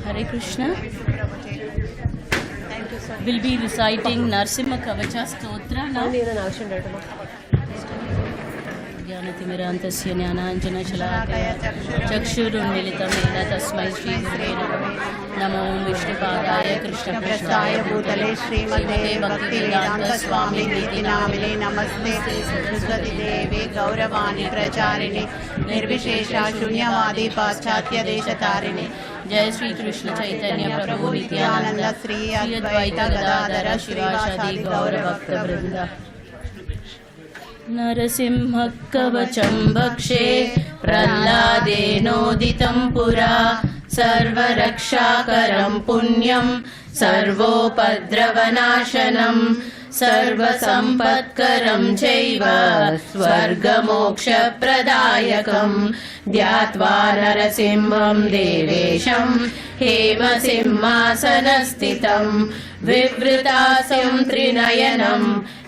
Hare Krishna. We'll be reciting Narsimha Kavacha Stotra now. ज्ञानतिमिरान्तस्य ज्ञानाञ्जनशलाकया चक्षुरुन्मीलितं येन तस्मै श्रीगुरुवे नमः। नमो विष्णुपादाय कृष्णपृष्ठाय भूतले श्रीमते भक्तिवेदान्तस्वामिनिति नामिने नमस्ते सरस्वती देवे गौरवाणी प्रचारिणे निर्विशेषा शून्यवादी पाश्चात्यदेशतारिणे। जय श्री कृष्ण चैतन्य प्रभु नित्यानंद श्री अद्वैत गदाधर शिवासादि गौरभक्तवृंद। नरसिंह कवचं भक्षे प्रह्लादेनोदितं पुरा सर्वरक्षाकरं पुण्यं सर्वोपद्रवनाशनं सर्वसम्पत्करं चैव स्वर्गमोक्षप्रदायकं। ध्यात्वा नरसिंहं देवेशं हेमसिंहासनस्थितं विवृतासं त्रिनयनं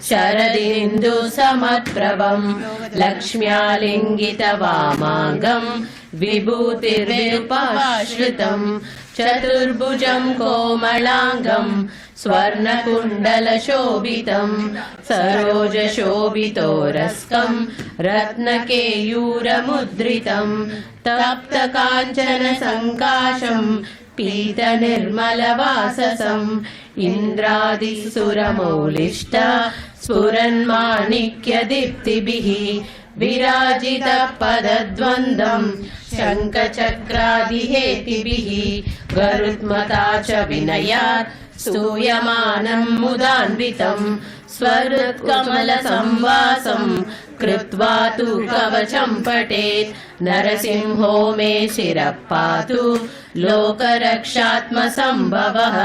शरदिन्दुसमप्रभं लक्ष्म्यालिङ्गितवामाङ्गं विभूतिर्विरूपमाश्रितं चतुर्भुजं कोमलाङ्गं स्वर्णकुण्डलशोभितं सरोजशोभितोरस्कं रत्नकेयूरमुद्रितं तप्तकाञ्चनसङ्काशं पीतनिर्मलवाससम् इन्द्रादिसुरमौलिष्ट स्फुरन्माणिक्यदीप्तिभिः विराजितपदद्वन्द्वं शङ्खचक्रादिहेतिभिः गरुत्मता च विनयात् स्तूयमानं मुदान्वितं स्वर्गकमलसंवासं कृत्वा तु कवचं पठेत्। नरसिंहो मे शिरः पातु लोकरक्षात्मसंभवः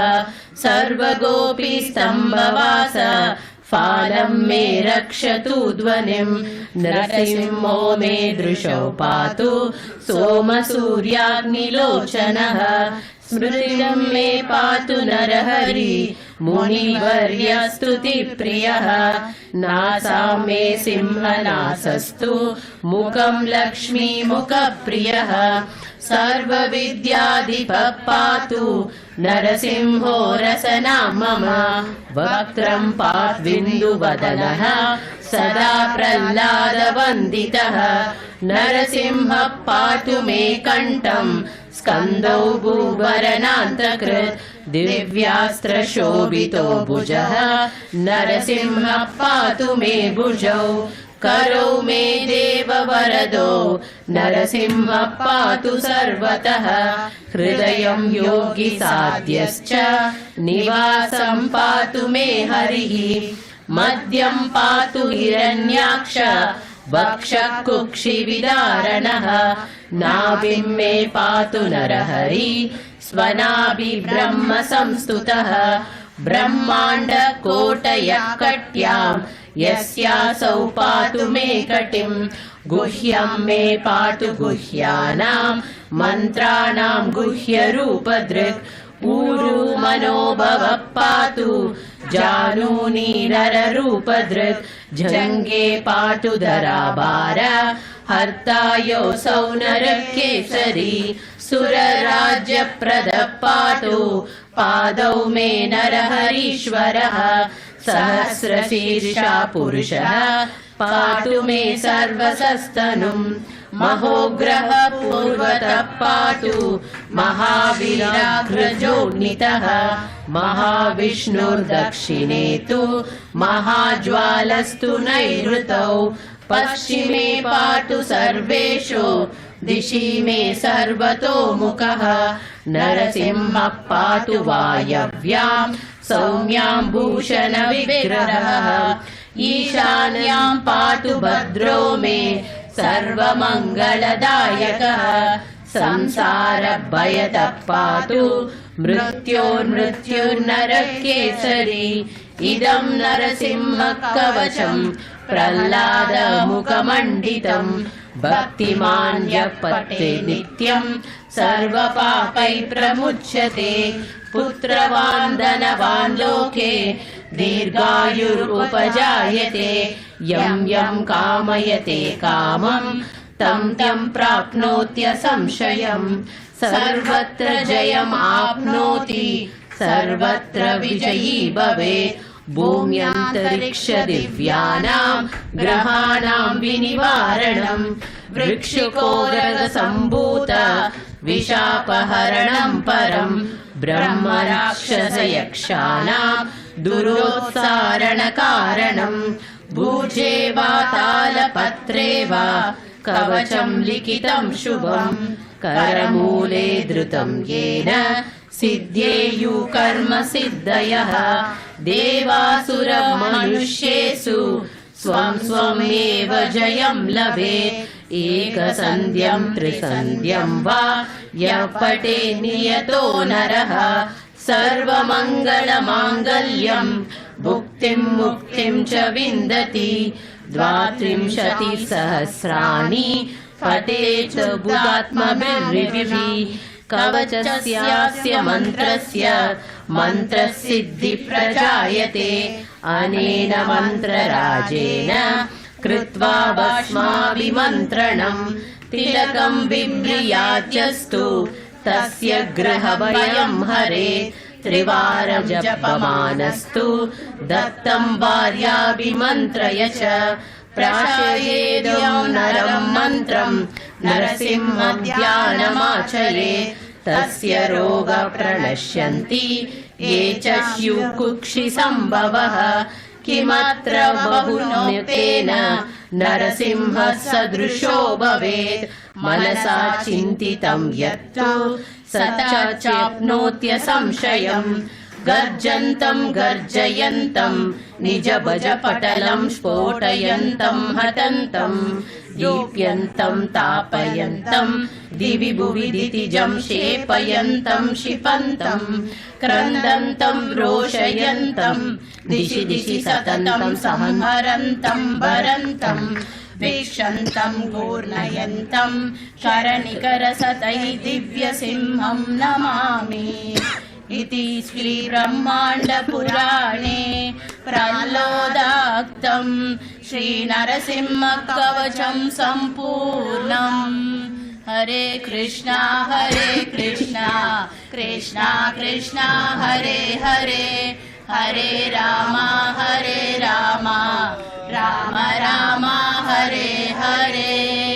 सर्वगोपीस्तम्भवास फालं मे रक्षतु ध्वनिं। नरसिंहो मे दृशौ पातु सोमसूर्याग्निलोचनः स्मृतिं मे पातु नरहरि मुनिवर्यस्तुतिप्रियः। नासां मे सिंहनासस्तु मुखं लक्ष्मीमुखप्रियः सर्वविद्याधिपः पातु नरसिंहो रसना मम। वक्त्रं पात्विन्दुवदनः सदा प्रह्लादवन्दितः नरसिंहः पातु मे कण्ठं स्कन्दौ भूवरनान्तकृत् दिव्यास्त्रशोभितो भुजः नरसिंहः पातु मे भुजौ करौ मे देववरदो नरसिंहः पातु सर्वतः हृदयं योगिसाध्यश्च निवासं पातु मे हरिः मध्यं पातु हिरण्याक्ष वक्षः कुक्षिविदारणः नाभिं मे पातु नरहरि स्वनाभिब्रह्म संस्तुतः ब्रह्माण्डकोटयः कट्यां यस्यासौ पातु मे कटिं गुह्यं मे पातु गुह्यानां मन्त्राणां गुह्यरूपदृक् ऊरु मनोभवः पातु जानूनि नररूपदृक् जङ्गे पातु धराभार हर्ता योऽसौ नरकेसरी सुरराज्यप्रदः पातु पादौ मे नरहरीश्वरः सहस्रशीर्षा पुरुषः पातु मे सर्वसस्तनुं महोग्रः पूर्वतः पातु महावीराग्रजोन्नितः महाविष्णुर्दक्षिणे तु महाज्वालस्तु नैऋतौ पश्चिमे पातु सर्वेषु दिशि मे सर्वतोमुखः नरसिंहः पातु वायव्यां सौम्यां भूषणविग्रहः ईशान्यां पातु भद्रो मे सर्वमङ्गलदायकः संसारभयतः पातु मृत्योर्मृत्युर्नरकेसरी इदं नरसिंहकवचं प्रह्लादमुखमण्डितं भक्तिमान् यः पठेत् नित्यं सर्वपापैः प्रमुच्यते पुत्रवान् धनवान् लोके दीर्घायुरुपजायते यं यं कामयते कामं तं त्यं प्राप्नोत्यसंशयम् सर्वत्र जयम् आप्नोति सर्वत्र विजयी भवेत् भूम्यन्तरिक्षदिव्यानां ग्रहाणां विनिवारणम् वृक्षिकोदरसम्भूत विशापहरणं परम् ब्रह्मराक्षसयक्षाणां दुरोत्सारणकारणम् भूजे वा तालपत्रे वा कवचं लिखितं शुभम् करमूले धृतं येन सिद्ध्येयुः कर्म सिद्धयः देवासुरमनुष्येषु स्वं स्वमेव जयं लभेत् एकसन्ध्यं त्रिसन्ध्यं वा यः पठेत् नियतो नरः सर्वमङ्गलमाङ्गल्यं भुक्तिं मुक्तिं च विन्दति 32 सहस्राणि पठेत् बुधात्मभिर्विभिः कवचस्यास्य मन्त्रस्य मन्त्रसिद्धि प्रजायते अनेन मन्त्रराजेन कृत्वा भस्माभिमन्त्रणम् तिलकं बिभ्रियाद्यस्तु तस्य गृहभयं हरेत् त्रिवारं जपमानस्तु दत्तं भार्याभिमन्त्रय च प्राशयेद्यं नरं मन्त्रं नरसिंहं ध्यानमाचरेत् तस्य रोगा प्रणश्यन्ति ये च स्युः कुक्षिसम्भवः किमत्र बहुनोक्तेन नरसिंहः सदृशो भवेत् मनसा चिन्तितं यत्तु स चाप्नोत्यसंशयम् गर्जन्तं गर्जयन्तं निजभुजपटलं स्फोटयन्तं हतन्तं दीप्यन्तं तापयन्तं दिवि भुवि दितिजं क्षेपयन्तं क्षिपन्तं क्रन्दन्तं रोषयन्तं दिशि दिशि सततं संहरन्तं भरन्तं वीक्षन्तं घूर्णयन्तं शरनिकरसतैः दिव्यसिंहं नमामि इति श्री ब्रह्मांड पुराणे प्रह्लादाक्तं श्री नरसिंह कवचं संपूर्णम् हरे कृष्णा कृष्णा कृष्णा हरे हरे हरे राम राम राम हरे हरे